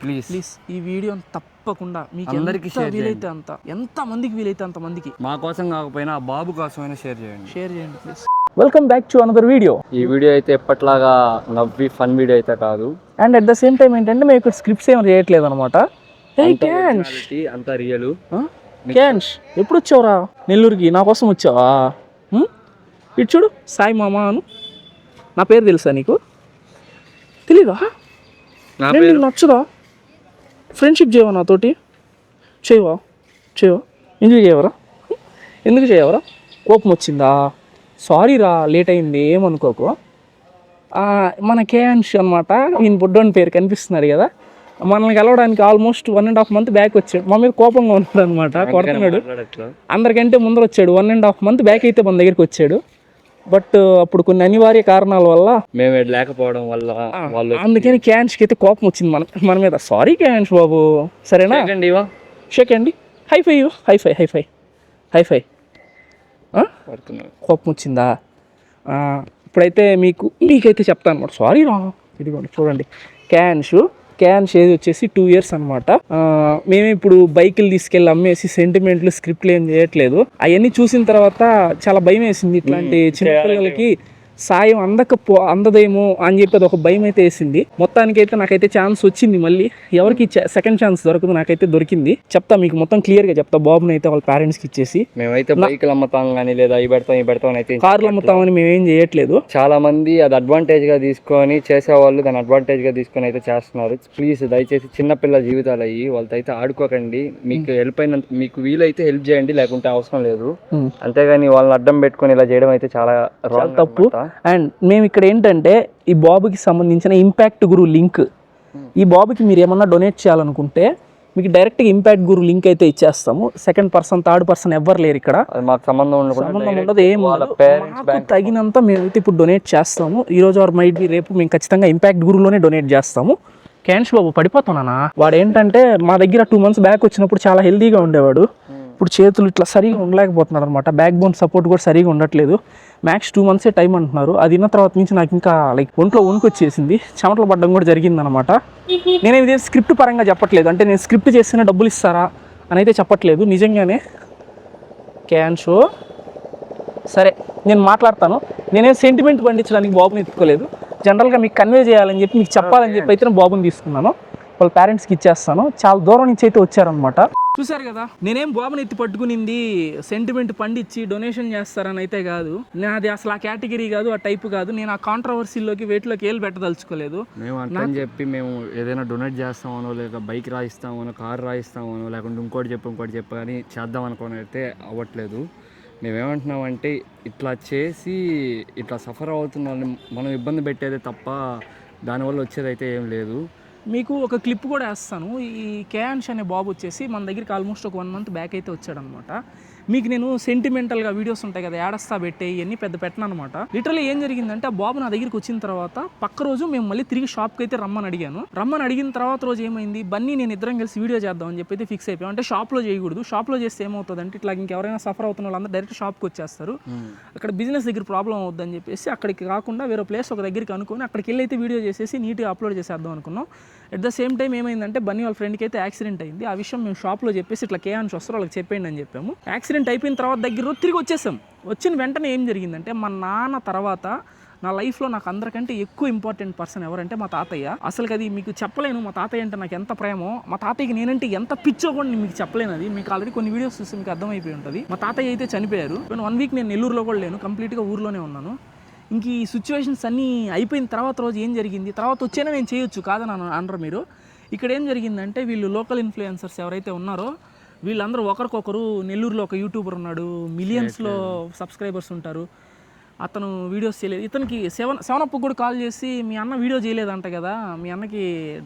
Please ఈ వీడియోని తప్పకుండా మీకు అందరికీ వీలైతే అంత ఎంతమందికి వీలైతే అంతమందికి, మా కోసం కాకపోయినా ఆ బాబు కోసమైనా షేర్ చేయండి please. Welcome back to another video. ఈ వీడియో అయితే ఎప్పట్లాగా నవ్వి ఫన్ వీడియో అయితే కాదు, and at the same time ఏంటంటే మేము ఇక్కడ స్క్రిప్ట్స్ ఏమి చేయట్లేదు అనమాట. అంతా రియల్. క్యాన్స్ ఎప్పుడు వచ్చావురా నెల్లూరుకి? నా కోసం వచ్చావా? ఇటు చూడు, సాయి మామ అను. నా పేరు తెలుసా నీకు? తెలీదా? నేను నచ్చదా? ఫ్రెండ్షిప్ చేయవా నాతోటి? చేయవా? ఎందుకు చేయవరా? కోపం వచ్చిందా? సారీ రా, లేట్ అయింది, ఏమనుకోకు. మన కేఎన్ష్ అనమాట, ఈయన బుడ్డోని పేరు కనిపిస్తున్నారు కదా, మనల్ని కలవడానికి ఆల్మోస్ట్ 1.5 month బ్యాక్ వచ్చాడు. మా మీద కోపంగా ఉన్నాడు అనమాట, కొడుతున్నాడు. అందరికంటే ముందర వచ్చాడు. 1.5 month బ్యాక్ అయితే మన దగ్గరికి వచ్చాడు. బట్ అప్పుడు కొన్ని అనివార్య కారణాల వల్ల మేము లేకపోవడం వల్ల వాళ్ళు, అందుకని క్యాన్స్కి అయితే కోపం వచ్చింది మన మీద. సారీ క్యాన్స్ బాబు, సరేనా? షేక్ అండి, హైఫై. కోపం వచ్చిందా? ఇప్పుడైతే మీకైతే చెప్తాను అనమాట. సారీ రా, ఇదిగోండి చూడండి, క్యాన్స్ ఏది వచ్చేసి 2 years అనమాట. మేము ఇప్పుడు బైకులు తీసుకెళ్ళి అమ్మేసి సెంటిమెంట్లు స్క్రిప్ట్లు ఏం చేయట్లేదు. అవన్నీ చూసిన తర్వాత చాలా భయం వేసింది. ఇట్లాంటి చిన్నపిల్లలకి సాయం అందదేమో అని చెప్పి అది ఒక భయం అయితే వేసింది. మొత్తానికైతే నాకైతే ఛాన్స్ వచ్చింది. మళ్ళీ ఎవరికి సెకండ్ ఛాన్స్ దొరకదు, నాకైతే దొరికింది. చెప్తా మీకు మొత్తం క్లియర్గా చెప్తా. బాబుని అయితే వాళ్ళ పేరెంట్స్కి ఇచ్చేసి, మేమైతే బైకులు అమ్ముతాం కానీ లేదా ఈ పెడతాం అయితే కార్లు అమ్ముతామని మేమేం చేయట్లేదు. చాలా మంది అది అడ్వాంటేజ్ గా తీసుకొని చేసేవాళ్ళు దాన్ని అడ్వాంటేజ్ గా తీసుకొని అయితే చేస్తున్నారు. ప్లీజ్ దయచేసి చిన్నపిల్లల జీవితాలు అయ్యి వాళ్ళతో అయితే ఆడుకోకండి. మీకు హెల్ప్ అయినంత, మీకు వీలైతే హెల్ప్ చేయండి, లేకుంటే అవసరం లేదు. అంతేగాని వాళ్ళని అడ్డం పెట్టుకొని ఇలా చేయడం అయితే చాలా తప్పు. అండ్ మేము ఇక్కడ ఏంటంటే ఈ బాబుకి సంబంధించిన ఇంపాక్ట్ గురు లింక్, ఈ బాబుకి మీరు ఏమన్నా డొనేట్ చేయాలనుకుంటే మీకు డైరెక్ట్గా ఇంపాక్ట్ గురు లింక్ అయితే ఇచ్చేస్తాము. సెకండ్ పర్సన్ థర్డ్ పర్సన్ ఎవ్వరు లేరు ఇక్కడ, మాకు సంబంధం ఉండదు, ఏం తగినంత మేమైతే ఇప్పుడు డొనేట్ చేస్తాము. ఈ రోజు ఆర్ మైట్ బి రేపు మేము ఖచ్చితంగా ఇంపాక్ట్ గురులోనే డొనేట్ చేస్తాము. క్యాన్స్ బాబు పడిపోతున్నానా? వాడు ఏంటంటే మా దగ్గర 2 months బ్యాక్ వచ్చినప్పుడు చాలా హెల్దీగా ఉండేవాడు. ఇప్పుడు చేతులు ఇట్లా సరిగా ఉండలేకపోతున్నారు అనమాట. బ్యాక్ బోన్ సపోర్ట్ కూడా సరిగా ఉండట్లేదు. మ్యాక్స్ 2 months టైం అంటున్నారు. అది విన్న తర్వాత నుంచి నాకు ఇంకా ఒంట్లో వణుకు వచ్చేసింది, చెమటలు పడ్డం కూడా జరిగింది అనమాట. నేను ఇది స్క్రిప్ట్ పరంగా చెప్పట్లేదు, అంటే నేను స్క్రిప్ట్ చేస్తేనే డబ్బులు ఇస్తారా అని అయితే చెప్పట్లేదు. నిజంగానే క్యాన్స్ సరే నేను మాట్లాడతాను. నేనేం సెంటిమెంట్ పండించడానికి బాబుని ఎత్తుకోలేదు. జనరల్గా మీకు కన్వే చేయాలని చెప్పి, మీకు చెప్పాలని చెప్పి అయితే బాబుని తీసుకున్నాను. వాళ్ళ పేరెంట్స్కి ఇచ్చేస్తాను. చాలా దూరం నుంచి అయితే వచ్చారనమాట. చూసారు కదా, నేనేం బాబుని ఎత్తి పట్టుకునింది సెంటిమెంట్ పండించి డొనేషన్ చేస్తారని అయితే కాదు. నాది అసలు ఆ కేటగిరీ కాదు, ఆ టైప్ కాదు. నేను ఆ కాంట్రవర్సీలోకి వేటిలోకి ఏళ్ళు పెట్టదలుచుకోలేదు. మేము అని చెప్పి మేము ఏదైనా డొనేట్ చేస్తామనో, లేక బైక్ రాయిస్తామనో, కార్ రాయిస్తామనో, లేకుంటే ఇంకోటి చెప్పు కానీ చేద్దాం అనుకోని అయితే అవ్వట్లేదు. మేమేమంటున్నామంటే ఇట్లా చేసి ఇట్లా సఫర్ అవుతున్న వాళ్ళని మనం ఇబ్బంది పెట్టేదే తప్ప దానివల్ల వచ్చేది అయితే ఏం లేదు. మీకు ఒక క్లిప్ కూడా వేస్తాను. ఈ కేయాన్ష్ అనే బాబు వచ్చేసి మన దగ్గరికి ఆల్మోస్ట్ ఒక 1 month బ్యాక్ అయితే వచ్చాడనమాట. మీకు నేను సెంటిమెంటల్గా వీడియోస్ ఉంటాయి కదా, ఏడస్తా పెట్టే ఇవన్నీ పెద్ద పెట్టను అనమాట. లిటరల్లీ ఏం జరిగిందంటే ఆ బాబు నా దగ్గరికి వచ్చిన తర్వాత పక్క రోజు మేము మళ్ళీ తిరిగి షాప్కి అయితే రమ్మని అడిగిన తర్వాత రోజు ఏమైంది, బన్నీ నేను ఇద్దరం కలిసి వీడియో చేద్దామని చెప్పి అయితే ఫిక్స్ అయిపోయాం. అంటే షాప్లో చేయకూడదు, షాప్లో చేస్తే ఏమవుతుందంటే ఇట్లా ఇంకెవరైనా సఫర్ అవుతున్న వాళ్ళందరూ డైరెక్ట్ షాప్కి వచ్చేస్తారు. అక్కడ బిజినెస్ దగ్గర ప్రాబ్లం అవుద్దని చెప్పేసి అక్కడికి కాకుండా వేరే ప్లేస్ ఒక దగ్గరికి అనుకుని అక్కడికి వెళ్ళి అయితే వీడియో చేసేసి నీట్గా అప్లోడ్ చేసేద్దాం అనుకున్నాం. అట్ ద సేమ్ టైం ఏమైందంటే బన్నీ వాళ్ళ ఫ్రెండ్కి అయితే యాక్సిడెంట్ అయింది. ఆ విషయం మేము షాప్లో చెప్పేసి ఇట్లా కేయాన్స్ వస్తారు వాళ్ళకి చెప్పండి అని చెప్పాము. యాక్సిడెంట్ అయిపోయిన తర్వాత దగ్గర తిరిగి వచ్చేసాం. వచ్చిన వెంటనే ఏం జరిగిందంటే మా నాన్న తర్వాత నా లైఫ్లో నాకు అందరికంటే ఎక్కువ ఇంపార్టెంట్ పర్సన్ ఎవరంటే మా తాతయ్య. అసలు అది మీకు చెప్పలేను. మా తాతయ్య అంటే నాకు ఎంత ప్రేమో, మా తాతయ్యకి నేనంటే ఎంత పిచ్చో కూడా మీకు చెప్పలేను. అది మీకు ఆల్రెడీ కొన్ని వీడియోస్ చూస్తే మీకు అర్థమైపోయి ఉంటుంది. మా తాతయ్య అయితే చనిపోయారు. 1 week నేను నెల్లూరులో కూడా లేను, కంప్లీట్గా ఊర్లోనే ఉన్నాను. ఇంక ఈ సిచ్యువేషన్స్ అన్నీ అయిపోయిన తర్వాత రోజు ఏం జరిగింది, తర్వాత వచ్చేనా నేను చేయొచ్చు కాదని అనరు మీరు. ఇక్కడ ఏం జరిగిందంటే వీళ్ళు లోకల్ ఇన్ఫ్లుయెన్సర్స్ ఎవరైతే ఉన్నారో వీళ్ళందరూ ఒకరికొకరు, నెల్లూరులో ఒక యూట్యూబర్ ఉన్నాడు, మిలియన్స్లో సబ్స్క్రైబర్స్ ఉంటారు, అతను వీడియోస్ చేయలేదు. ఇతనికి సెవెన్ అప్ కూడా కాల్ చేసి మీ అన్న వీడియో చేయలేదంట కదా, మీ అన్నకి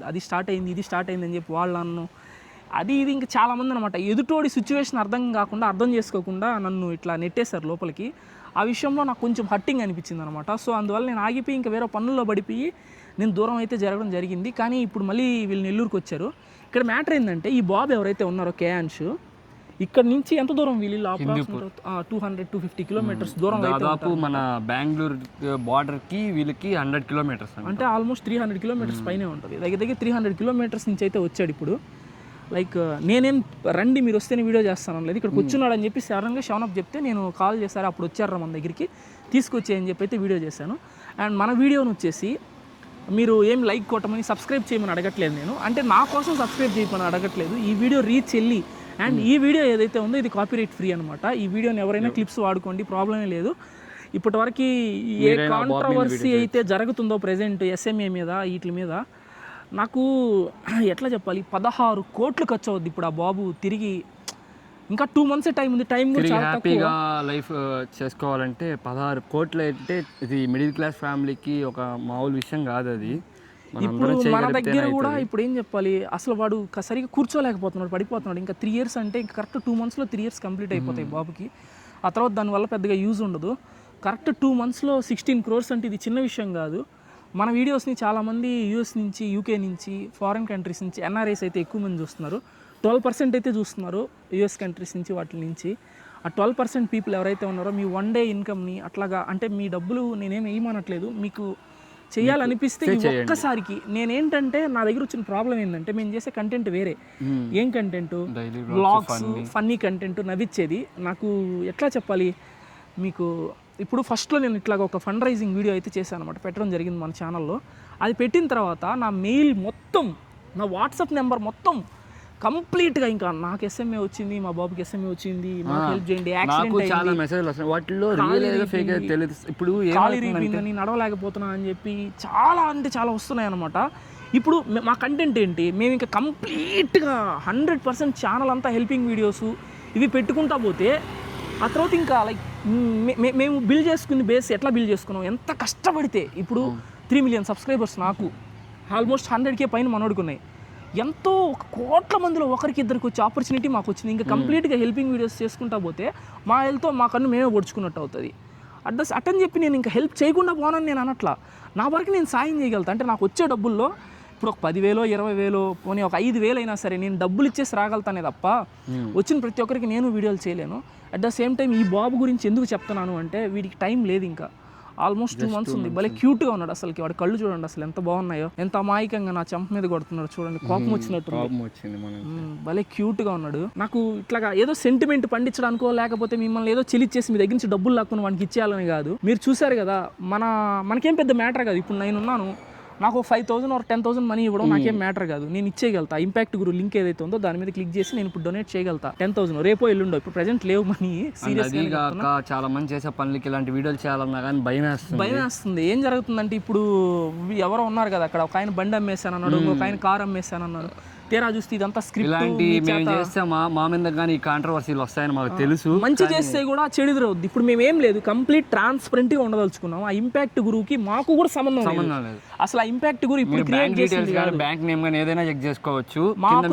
అది స్టార్ట్ అయింది ఇది స్టార్ట్ అయింది అని చెప్పి వాళ్ళు నన్ను అది ఇది ఇంకా చాలామంది అనమాట ఎదుటోడి సిచ్యువేషన్ అర్థం చేసుకోకుండా నన్ను ఇట్లా నెట్టేశారు లోపలికి. ఆ విషయంలో నాకు కొంచెం హట్టింగ్ అనిపించింది అనమాట. సో అందువల్ల నేను ఆగిపోయి ఇంకా వేరే పనుల్లో పడిపోయి నేను దూరం అయితే జరగడం జరిగింది. కానీ ఇప్పుడు మళ్ళీ వీళ్ళు నెల్లూరుకి వచ్చారు. ఇక్కడ మ్యాటర్ ఏంటంటే ఈ బాబు ఎవరైతే ఉన్నారో కేయాన్స్, ఇక్కడ నుంచి ఎంత దూరం వీళ్ళు 200-250 కిలోమీటర్స్ దూరం అయితే దాదాపు మన బెంగళూరు బార్డర్కి వీళ్ళకి 100 కిలోమీటర్స్ అంటే ఆల్మోస్ట్ 300 కిలోమీటర్స్ పైనే ఉంటుంది. దగ్గర దగ్గర 300 కిలోమీటర్స్ నుంచి అయితే వచ్చాడు ఇప్పుడు. లైక్ నేనేం రండి మీరు వస్తేనే వీడియో చేస్తాను లేదు, ఇక్కడికి వచ్చున్నాడు అని చెప్పి సడన్గా షవనప్ చెప్తే నేను కాల్ చేశారు, అప్పుడు వచ్చారు మన దగ్గరికి తీసుకొచ్చేయని చెప్పి అయితే వీడియో చేశాను. అండ్ మన వీడియోని వచ్చేసి మీరు ఏం లైక్ కొట్టమని సబ్స్క్రైబ్ చేయమని అడగట్లేదు నేను, అంటే నా కోసం సబ్స్క్రైబ్ చేయమని అడగట్లేదు. ఈ వీడియో రీచ్ వెళ్ళి అండ్ ఈ వీడియో ఏదైతే ఉందో ఇది కాపీరైట్ ఫ్రీ అనమాట. ఈ వీడియోని ఎవరైనా క్లిప్స్ వాడుకోండి, ప్రాబ్లమే లేదు. ఇప్పటి వరకు ఏ కాంట్రవర్సీ అయితే జరుగుతుందో ప్రజెంట్ ఎస్ఎంఏ మీద వీటి మీద నాకు ఎట్లా చెప్పాలి, 16 కోట్లు ఖర్చు అవుద్ది ఇప్పుడు ఆ బాబు తిరిగి. ఇంకా 2 months టైం ఉంది, టైం కూడా చాలా హ్యాపీగా లైఫ్ చేసుకోవాలంటే 16 కోట్లు అంటే ఇది మిడిల్ క్లాస్ ఫ్యామిలీకి ఒక మామూలు విషయం కాదు. అది ఇప్పుడు మన దగ్గర కూడా ఇప్పుడు ఏం చెప్పాలి, అసలు వాడు సరిగా కూర్చోలేకపోతున్నాడు, పడిపోతున్నాడు. ఇంకా 3 years అంటే ఇంకా కరెక్ట్ 2 monthsలో 3 years కంప్లీట్ అయిపోతాయి బాబుకి. ఆ తర్వాత దానివల్ల పెద్దగా యూజ్ ఉండదు. కరెక్ట్ 2 monthsలో 16 crores అంటే ఇది చిన్న విషయం కాదు. మన వీడియోస్ని చాలామంది యూఎస్ నుంచి, యూకే నుంచి, ఫారిన్ కంట్రీస్ నుంచి, ఎన్ఆర్ఐస్ అయితే ఎక్కువ మంది చూస్తున్నారు. 12% అయితే చూస్తున్నారు యూఎస్ కంట్రీస్ నుంచి, వాటి నుంచి. ఆ 12% పీపుల్ ఎవరైతే ఉన్నారో మీ 1 day ఇన్కమ్ని అట్లాగా, అంటే మీ డబ్బులు నేనేం వేయమనట్లేదు, మీకు చేయాలనిపిస్తే ఒక్కసారికి. నేనేంటంటే నా దగ్గర వచ్చిన ప్రాబ్లం ఏంటంటే మేము చేసే కంటెంట్ వేరే. ఏం కంటెంట్, వ్లాగ్స్, ఫన్నీ కంటెంట్, నవ్విచ్చేది. నాకు ఎట్లా చెప్పాలి మీకు, ఇప్పుడు ఫస్ట్లో నేను ఇట్లాగా ఒక ఫండ్ రైజింగ్ వీడియో అయితే చేశాను అనమాట, పెట్టడం జరిగింది మన ఛానల్లో. అది పెట్టిన తర్వాత నా మెయిల్ మొత్తం, నా వాట్సాప్ నెంబర్ మొత్తం కంప్లీట్గా ఇంకా నాకు ఎస్ఎంఏ వచ్చింది, మా బాబుకి ఎస్ఎంఏ వచ్చింది, మాకు హెల్ప్ చేయండి, ఖాళీ రీపిందని, నడవలేకపోతున్నా అని చెప్పి చాలా అంటే చాలా వస్తున్నాయి అనమాట. ఇప్పుడు మా కంటెంట్ ఏంటి, మేము ఇంకా కంప్లీట్గా 100% ఛానల్ అంతా హెల్పింగ్ వీడియోస్ ఇవి పెట్టుకుంటా పోతే ఆ తర్వాత ఇంకా లైక్ మేము బిల్డ్ చేసుకుని బేస్ ఎట్లా బిల్డ్ చేసుకున్నాం, ఎంత కష్టపడితే ఇప్పుడు 3 million సబ్స్క్రైబర్స్ నాకు ఆల్మోస్ట్ 100K పైన మనోడుకున్నాయి. ఎంతో 1 కోట్ల మందిలో ఒకరికి ఇద్దరికి వచ్చే ఆపర్చునిటీ మాకు వచ్చింది. ఇంకా కంప్లీట్గా హెల్పింగ్ వీడియోస్ చేసుకుంటా పోతే మా హెల్త్తో మా కన్ను మేమే పొడుచుకున్నట్టు అవుతుంది. అట్టని చెప్పి నేను ఇంకా హెల్ప్ చేయకుండా పోనని నేను అనట్లా. నా వరకు నేను సాయం చేయగలుగుతా. అంటే నాకు వచ్చే డబ్బుల్లో ఇప్పుడు ఒక 10,000, 20,000 పోనీ ఒక 5,000 అయినా సరే నేను డబ్బులు ఇచ్చేసి రాగలుగుతానే తప్ప వచ్చిన ప్రతి ఒక్కరికి నేను వీడియోలు చేయలేను. అట్ ద సేమ్ టైం ఈ బాబు గురించి ఎందుకు చెప్తున్నాను అంటే వీడికి టైం లేదు, ఇంకా ఆల్మోస్ట్ 2 months ఉంది. భలే క్యూట్గా ఉన్నాడు అసలుకి. వాడి కళ్ళు చూడండి అసలు ఎంత బాగున్నాయో, ఎంత అమాయకంగా నా చెంప మీద కొడుతున్నాడు చూడండి, కోపం వచ్చినట్టు భలే క్యూట్గా ఉన్నాడు. నాకు ఇట్లాగా ఏదో సెంటిమెంట్ పండించడానికో లేకపోతే మిమ్మల్ని ఏదో చెల్లిచ్చేసి మీ దగ్గర నుంచి డబ్బులు లాక్కుని వానికి ఇచ్చేయాలని కాదు. మీరు చూసారు కదా, మనకేం పెద్ద మ్యాటర్ కాదు. ఇప్పుడు నేను ఉన్నాను, నాకు 5,000 or 10,000 మనీ ఇవ్వడం నాకేం మ్యాటర్ కాదు, నేను ఇచ్చేయగలుగుతా. ఇంపాక్ట్ గురు లింక్ ఏదైతే ఉందో దాని మీద క్లిక్ చేసి నేను ఇప్పుడు డొనేట్ చేయగలుగుతా 10,000 రేపో ఎల్లుండో. ఇప్పుడు ప్రెజెంట్ లేవు మనీ. సీరియస్గా చాలా మంది చేసే పనులకి ఇలాంటి వీడియోలు చేయాలన్నా కానీ భయం వేస్తుంది. ఏం జరుగుతుందంటే ఇప్పుడు ఎవరో ఉన్నారు కదా అక్కడ, ఒక ఆయన బండి అమ్మేశాను అన్నాడు, ఒక ఆయన కార్ అమ్మేశాను అన్నాడు. తీరా చూస్తే ఇదంతా స్క్రిప్ట్. ఇలాంటి మేము చేస్తే మా మీద కానీ ఈ కాంట్రవర్సీలు వస్తాయని మాకు తెలుసు. మంచి చేస్తే కూడా చెడు ఎదురవుద్ది. ఇప్పుడు మేము ఏం లేదు, కంప్లీట్ ట్రాన్స్పరెంట్గా ఉండదలుచుకున్నాం. ఆ ఇంపాక్ట్ గురువుకి మాకు కూడా సంబంధం లేదు. అసలు ఆ ఇంపాక్ట్ గురు ఇప్పుడు క్రియేట్ చేసింది కాదు. బ్యాంక్ నేమ్ గానీ ఏదైనా చెక్ చేసుకోవచ్చు.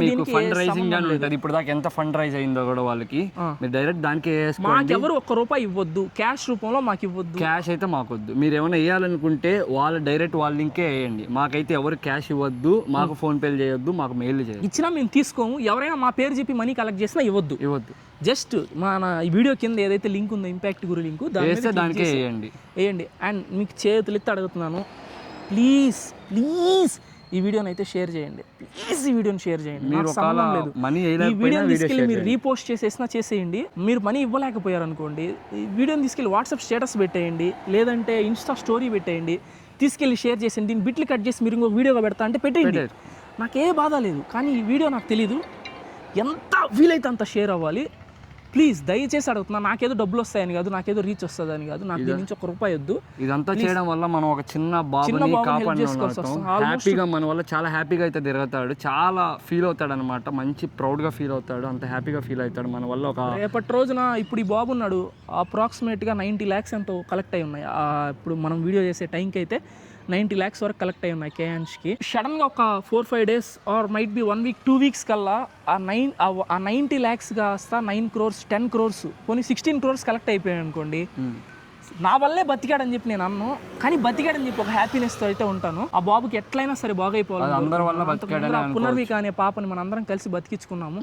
మీకు ఫండ్ రైజింగ్ గానీ ఉంటుంది. ఇప్పుడు దాకా ఎంత ఫండ్ రైజ్ అయిందో కూడా వాళ్ళకి మీరు డైరెక్ట్ దానికి మాకెవరు ₹1 ఇవ్వద్దు, క్యాష్ రూపంలో మాకు ఇవ్వద్దు. క్యాష్ అయితే మాకొద్దు. మీరు ఏమైనా వేయాలనుకుంటే వాళ్ళు డైరెక్ట్ వాళ్ళ లింకే వేయండి. మాకైతే ఎవరు క్యాష్ ఇవ్వద్దు, మాకు ఫోన్ పేలు చేయొద్దు, మాకు మెయిల్ ఇచ్చినా మేము తీసుకోము. ఎవరైనా మా పేరు చెప్పి మనీ కలెక్ట్ చేసినా ఇవ్వద్దు. జస్ట్ మన ఈ వీడియో కింద ఏదైతే లింక్ ఉందో ఇంపాక్ట్ గురు లింక్ దానికి వేయండి. అండ్ మీకు చేతులు ఎత్తి అడుగుతున్నాను, ప్లీజ్ ఈ వీడియోని అయితే షేర్ చేయండి. ప్లీజ్ ఈ వీడియోని షేర్ చేయండి. నాకు సంబంధం లేదు, ఈ వీడియోని తీసుకెళ్ళి మీరు రీపోస్ట్ చేసేయండి. మీరు మనీ ఇవ్వలేకపోయారు అనుకోండి, ఈ వీడియోని తీసుకెళ్ళి వాట్సాప్ స్టేటస్ పెట్టేయండి, లేదంటే ఇన్స్టా స్టోరీ పెట్టేయండి, తీసుకెళ్ళి షేర్ చేసేయండి. దీన్ని బిట్లు కట్ చేసి మీరు ఇంకొక వీడియోగా పెడతా అంటే పెట్టేయండి, నాకే బాధ లేదు. కానీ ఈ వీడియో నాకు తెలీదు, ఎంత వీలైతే అంత షేర్ అవ్వాలి. ప్లీజ్ దయచేసి అడుగుతున్నా. నాకేదో డబ్బులు వస్తాయని కాదు, నాకేదో రీచ్ వస్తుందని కాదు, నాకు దీని నుంచి ₹1 వద్దు. ఇదంతా చేయడం వల్ల మనం ఒక చిన్న బాబుని హ్యాపీగా మన వల్ల చాలా హ్యాపీగా అయితే తిరుగుతాడు, చాలా ఫీల్ అవుతాడు అనమాట. మంచి ప్రౌడ్గా ఫీల్ అవుతాడు, అంత హ్యాపీగా ఫీల్ అవుతాడు మన వల్ల. ఒక రేపటి రోజున ఇప్పుడు ఈ బాబు ఉన్నాడు, అప్రాక్సిమేట్గా 90 lakhs ఎంతో కలెక్ట్ అయి ఉన్నాయి. ఇప్పుడు మనం వీడియో చేసే టైంకి అయితే 90 lakhs వరకు కలెక్ట్ అయి ఉన్నాయి కేయాన్స్కి. సడన్గా ఒక 4-5 days or might be 1 week 2 weeks కల్లా ఆ 90 lakhs కాస్త 9 crores 10 crores పోనీ 16 crores కలెక్ట్ అయిపోయాయి అనుకోండి. నా వల్లే బతికాడని చెప్పి నేను అన్నాను, కానీ బతికాడని చెప్పి ఒక హ్యాపీనెస్తో అయితే ఉంటాను. ఆ బాబుకి ఎట్లయినా సరే బాగైపోవాలి. అందరి వల్ల బతికాడని పునర్విక అనే పాపని మన అందరం కలిసి బతికించుకున్నాము.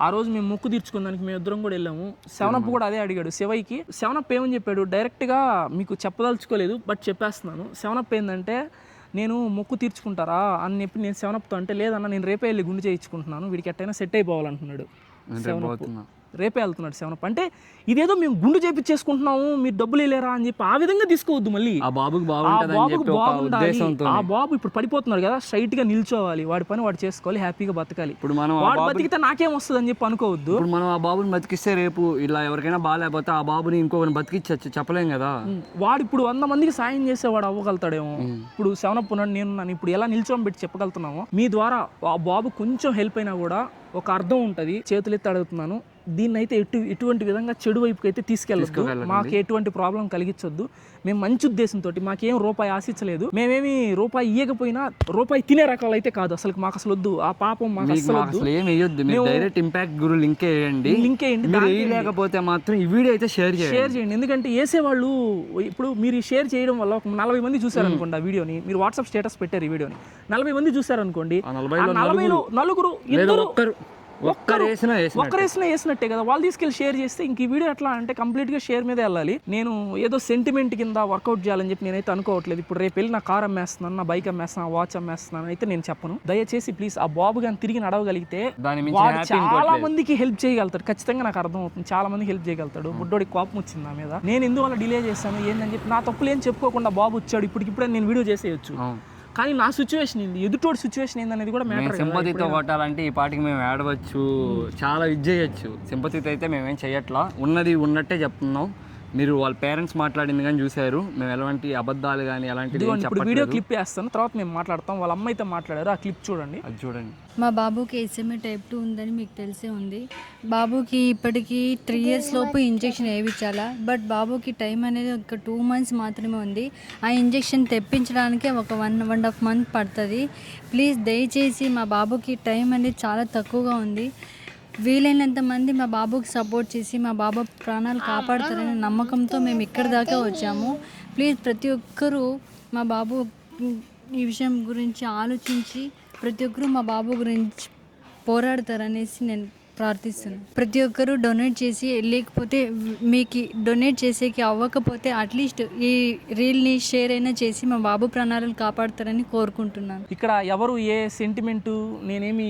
ఆ రోజు మేము మొక్కు తీర్చుకున్నానికి మేము ఇద్దరం కూడా వెళ్ళాము. సెవెనప్ కూడా అదే అడిగాడు శివయ్యకి. సెవెనప్ ఏమని చెప్పాడు, డైరెక్ట్గా మీకు చెప్పదలుచుకోలేదు బట్ చెప్పేస్తున్నాను. సెవెనప్ ఏంటంటే, నేను మొక్కు తీర్చుకుంటారా అని చెప్పి నేను సెవెనప్తో అంటే, లేదన్నా నేను రేపే వెళ్ళి గుండు చేయించుకుంటున్నాను, వీడికి ఎట్టయినా సెట్ అయిపోవాలంటున్నాడు. రేపే వెళ్తున్నాడు సెవెనప్. అంటే ఇదేదో మేము గుండు చేపించేసుకుంటున్నాము, మీరు డబ్బులు ఇలేరా అని చెప్పి ఆ విధంగా తీసుకోవద్దు. మళ్ళీ ఆ బాబుకి బాగుండాలి. ఆ బాబు ఇప్పుడు పడిపోతున్నాడు కదా, స్ట్రైట్ గా నిల్చోవాలి, వాడి పని వాడు చేసుకోవాలి, హ్యాపీగా బతకాలి. ఇప్పుడు మనం వాడు బతికితే నాకేం వస్తుంది అని చెప్పి అనుకోవద్దు. ఇప్పుడు మనం ఆ బాబుని బతికిస్తే రేపు ఇలా ఎవరికైనా బాగాలేకపోతే ఆ బాబుని ఇంకొకరిని బతికించచ్చు, చెప్పలేం కదా. వాడు ఇప్పుడు 100 మందికి సాయం చేసేవాడు అవ్వగలుగుతాడేమో. ఇప్పుడు సెవెనప్ ఉన్నాడు, నేను ఇప్పుడు ఎలా నిల్చోని పెట్టి చెప్పగలుగుతున్నాము. మీ ద్వారా ఆ బాబు కొంచెం హెల్ప్ అయినా కూడా ఒక అర్థం ఉంటుంది. చేతులెత్తి అడుగుతున్నాను, దీన్ని అయితే ఎటువంటి విధంగా చెడు వైపుకి అయితే తీసుకెళ్ళొద్దు, మాకు ఎటువంటి ప్రాబ్లం కలిగించొద్దు. మేము మంచి ఉద్దేశంతో, మాకేం రూపాయి ఆశించలేదు, మేమేమి రూపాయి ఇవ్వకపోయినా రూపాయి తినే రకాలు అయితే కాదు. అసలు మాకు అసలు వద్దు ఆ పాపం, మాకు అసలు డైరెక్ట్ ఇంపాక్ట్ గురు లింక్ వేయండి. లేకపోతే మాత్రం ఈ వీడియో అయితే షేర్ చేయండి. ఎందుకంటే వేసేవాళ్ళు ఇప్పుడు మీరు షేర్ చేయడం వల్ల ఒక 40 మంది చూసారనుకోండి ఆ వీడియోని, మీరు వాట్సాప్ స్టేటస్ పెట్టారు ఈ వీడియోని, 40 మంది చూసారనుకోండి, 40లో నలుగురు ఇద్దరు ఒక్కరేసినా వేసినట్టే కదా. వాళ్ళు తీసుకెళ్ళి షేర్ చేస్తే ఇంక ఈ వీడియో ఎట్లా అంటే కంప్లీట్గా షేర్ మీదే వెళ్ళాలి. నేను ఏదో సెంటిమెంట్ కింద వర్కౌట్ చేయాలని చెప్పి నేనైతే అనుకోవట్లేదు. ఇప్పుడు రేపు వెళ్ళి నా కార్ అమ్మేస్తున్నాను, నా బైక్ అమ్మేస్తున్నాను, వాచ్ అమ్మేస్తున్నాను అయితే నేను చెప్పను. దయచేసి ప్లీజ్ ఆ బాబు కానీ తిరిగి నడవగలిగితే వాడు చాలా మందికి హెల్ప్ చేయగలుగుతాడు. ఖచ్చితంగా నాకు అర్థం అవుతుంది, చాలా మందికి హెల్ప్ చేయగలుగుతాడు. బుడ్డోడికి కోపం వచ్చింది నా మీద, నేను ఎందువల్ల డిలే చేశాను ఏందని చెప్పి నా తప్పులు ఏం చెప్పుకోకుండా బాబు వచ్చాడు, ఇప్పుడే నేను వీడియో చేసేయచ్చు. కానీ నా సిచ్యువేషన్ ఏంది, ఎదుటోడి సిచ్యువేషన్ ఏందనేది కూడా మ్యాటర్. సింపతితో కొట్టాలంటే ఈ పాటికి మేము ఆడవచ్చు, చాలా ఇది చేయొచ్చు. సింపతితో అయితే మేమేం చెయ్యట్లా, ఉన్నది ఉన్నట్టే చెప్తున్నాం. మీరు వాళ్ళ పేరెంట్స్ మాట్లాడింది కానీ చూశారు, మేము ఎలాంటి అబద్ధాలు కానీ ఎలాంటిది ఇప్పుడు వీడియో క్లిప్ వేస్తాను, తర్వాత మేము మాట్లాడతాం. వాళ్ళ అమ్మ అయితే మాట్లాడారు, ఆ క్లిప్ చూడండి. అది చూడండి. మా బాబుకి SMA type 2 ఉందని మీకు తెలిసే ఉంది. బాబుకి ఇప్పటికీ 3 years లోపు ఇంజెక్షన్ వేయించాలా, బట్ బాబుకి టైం అనేది ఒక 2 months మాత్రమే ఉంది. ఆ ఇంజెక్షన్ తెప్పించడానికే ఒక 1.5 month పడుతుంది. ప్లీజ్ దయచేసి మా బాబుకి టైం అనేది చాలా తక్కువగా ఉంది. వీలైనంత మంది మా బాబుకి సపోర్ట్ చేసి మా బాబు ప్రాణాలు కాపాడుతారనే నమ్మకంతో మేము ఇక్కడి దాకా వచ్చాము. ప్లీజ్ ప్రతి ఒక్కరూ మా బాబు ఈ విషయం గురించి ఆలోచించి ప్రతి ఒక్కరూ మా బాబు గురించి పోరాడతారనేసి నేను ప్రార్థిస్తున్నాను. ప్రతి ఒక్కరూ డొనేట్ చేసి, లేకపోతే మీకు డొనేట్ చేసేకి అవ్వకపోతే అట్లీస్ట్ ఈ రీల్ని షేర్ అయినా చేసి మా బాబు ప్రాణాలను కాపాడుతారని కోరుకుంటున్నాను. ఇక్కడ ఎవరు ఏ సెంటిమెంటు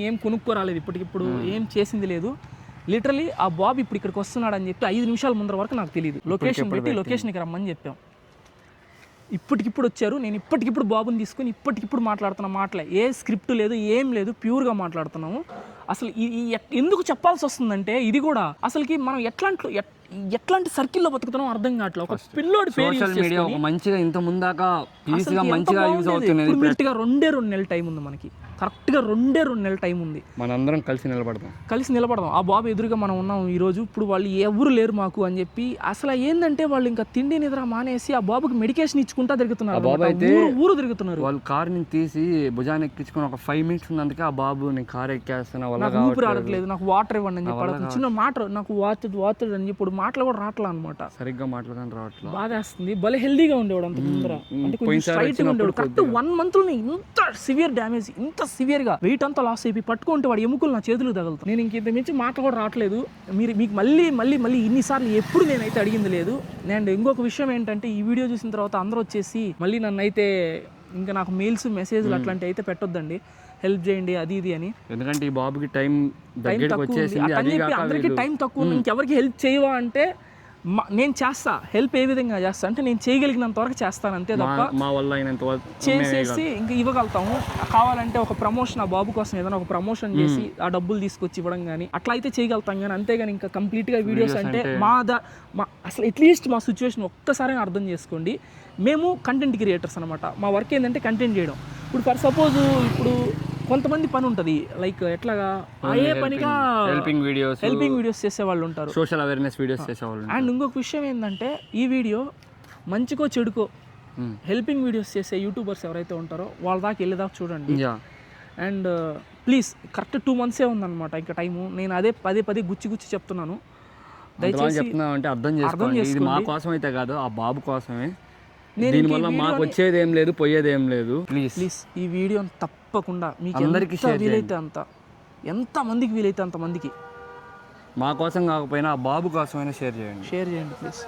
ఏం కొనుక్కోరాలేదు, ఇప్పటికిప్పుడు ఏం చేసింది లేదు. లిటరలీ ఆ బాబు ఇప్పుడు ఇక్కడికి వస్తున్నాడు అని చెప్పి 5 నిమిషాల ముందర వరకు నాకు తెలియదు. లొకేషన్ పెట్టి లొకేషన్కి రమ్మని చెప్పాం, ఇప్పటికిప్పుడు వచ్చారు. నేను ఇప్పటికిప్పుడు బాబుని తీసుకొని ఇప్పటికిప్పుడు మాట్లాడుతున్న మాటలే, ఏ స్క్రిప్ట్ లేదు, ఏం లేదు, ప్యూర్గా మాట్లాడుతున్నాము. అసలు ఎందుకు చెప్పాల్సి వస్తుందంటే, ఇది కూడా అసలుకి మనం ఎట్లాంటి సర్కిల్లో బతుకుతున్నాం అర్థం కావట్లేదు. ఒక పిల్లోడి పేరు మంచిగా ఇంత ముందాక మంచిగా యూజ్ అవుతుంది. 2 నెలల టైం ఉంది మనకి, కరెక్ట్గా 2 నెలల టైం ఉంది. మనందరం కలిసి నిలబడదాం. ఆ బాబు ఎదురుగా మనం ఉన్నాం ఈరోజు. ఇప్పుడు వాళ్ళు ఎవరు లేరు మాకు అని చెప్పి అసలు ఏంటంటే వాళ్ళు ఇంకా తిండి నిద్ర మానేసి ఆ బాబుకి మెడికేషన్ ఇచ్చుకుంటా తిరుగుతున్నారు. ఊరు తిరుగుతున్నారు. వాళ్ళు కార్ ని తీసి భుజాన్ని ఎక్కించుకుని ఒక 5 minutes ఉన్నందుకే ఆ బాబు నేను కార్ ఎక్కేస్తున్నా, ఊపిరి ఆడట్లేదు, నాకు వాటర్ ఇవ్వండి అని చెప్పి చిన్న మాట, నాకు వాటర్ అని చెప్పి మాటలు కూడా రావట్లా అనమాట, సరిగ్గా మాట్లాడని రావట్లేదు. బాధేస్తుంది. భలే హెల్దీగా ఉండేవాడు అంత ముందర, అంటే కొంచెం స్ట్రైట్ గా ఉండేవాడు. కరెక్ట్ 1 month లో ఇంత సివియర్ డ్యామేజ్, ఇంత సివియర్ గా వెయిట్ అంతా లాస్ అయిపోయి పట్టుకుంటే వాడు ఎముకలు నా చేతులు తగులుతాయి. నేను ఇంత మించి మాటలు కూడా రావట్లేదు. మీకు మళ్ళీ ఇన్నిసార్లు ఎప్పుడు నేనైతే అడిగింది లేదు. అండ్ ఇంకొక విషయం ఏంటంటే, ఈ వీడియో చూసిన తర్వాత అందరూ వచ్చేసి మళ్ళీ నన్ను అయితే ఇంకా నాకు మెయిల్స్ మెసేజ్లు అట్లాంటివి అయితే పెట్టొద్దండి, హెల్ప్ చేయండి అది ఇది అని. ఎందుకంటే ఈ బాబుకి టైం అందరికీ టైం తక్కువ ఉంది, ఇంకెవరికి హెల్ప్ చేయవా అంటే నేను చేస్తా. హెల్ప్ ఏ విధంగా చేస్తా అంటే, నేను చేయగలిగినంత వరకు చేస్తాను అంతే తప్ప మా వల్ల అయినంత చేసేసి ఇంకా ఇవ్వగలుగుతాము. కావాలంటే ఒక ప్రమోషన్, ఆ బాబు కోసం ఏదైనా ఒక ప్రమోషన్ చేసి ఆ డబ్బులు తీసుకొచ్చి ఇవ్వడం కానీ అట్లా అయితే చేయగలుగుతాం. కానీ అంతేగాని ఇంకా కంప్లీట్గా వీడియోస్ అంటే అసలు అట్లీస్ట్ మా సిచ్యువేషన్ ఒక్కసారి అర్థం చేసుకోండి. మేము కంటెంట్ క్రియేటర్స్ అనమాట. మా వర్క్ ఏంటంటే కంటెంట్ చేయడం. ఇప్పుడు ఫర్ సపోజ్ ఇప్పుడు కొంతమంది పని ఉంటుంది, లైక్ ఎట్లాగా అయ్యే పనిగా హెల్పింగ్ వీడియోస్ చేసే వాళ్ళు ఉంటారు, సోషల్ అవేర్నెస్ వీడియోస్ చేసేవాళ్ళు. అండ్ ఇంకొక విషయం ఏంటంటే, ఈ వీడియో మంచికో చెడుకో హెల్పింగ్ వీడియోస్ చేసే యూట్యూబర్స్ ఎవరైతే ఉంటారో వాళ్ళ దాకా వెళ్ళేదాకా చూడండి. అండ్ ప్లీజ్ కరెక్ట్ 2 months ఉందన్నమాట ఇంకా టైము. నేను అదే పదే గుచ్చి చెప్తున్నాను. అంతలా చెప్తున్నాం అంటే అర్థం చేసుకోండి. ఇది మా కోసం అయితే కాదు, ఆ బాబు కోసమే. దీనివల్ల మాకు వచ్చేది ఏం లేదు, పోయేది ఏం లేదు. ప్లీజ్ ఈ వీడియోని తప్పకుండా మీకు అందరికీ వీలైతే ఎంత మందికి వీలైతే అంత మందికి మా కోసం కాకపోయినా ఆ బాబు కోసమైనా షేర్ చేయండి ప్లీజ్.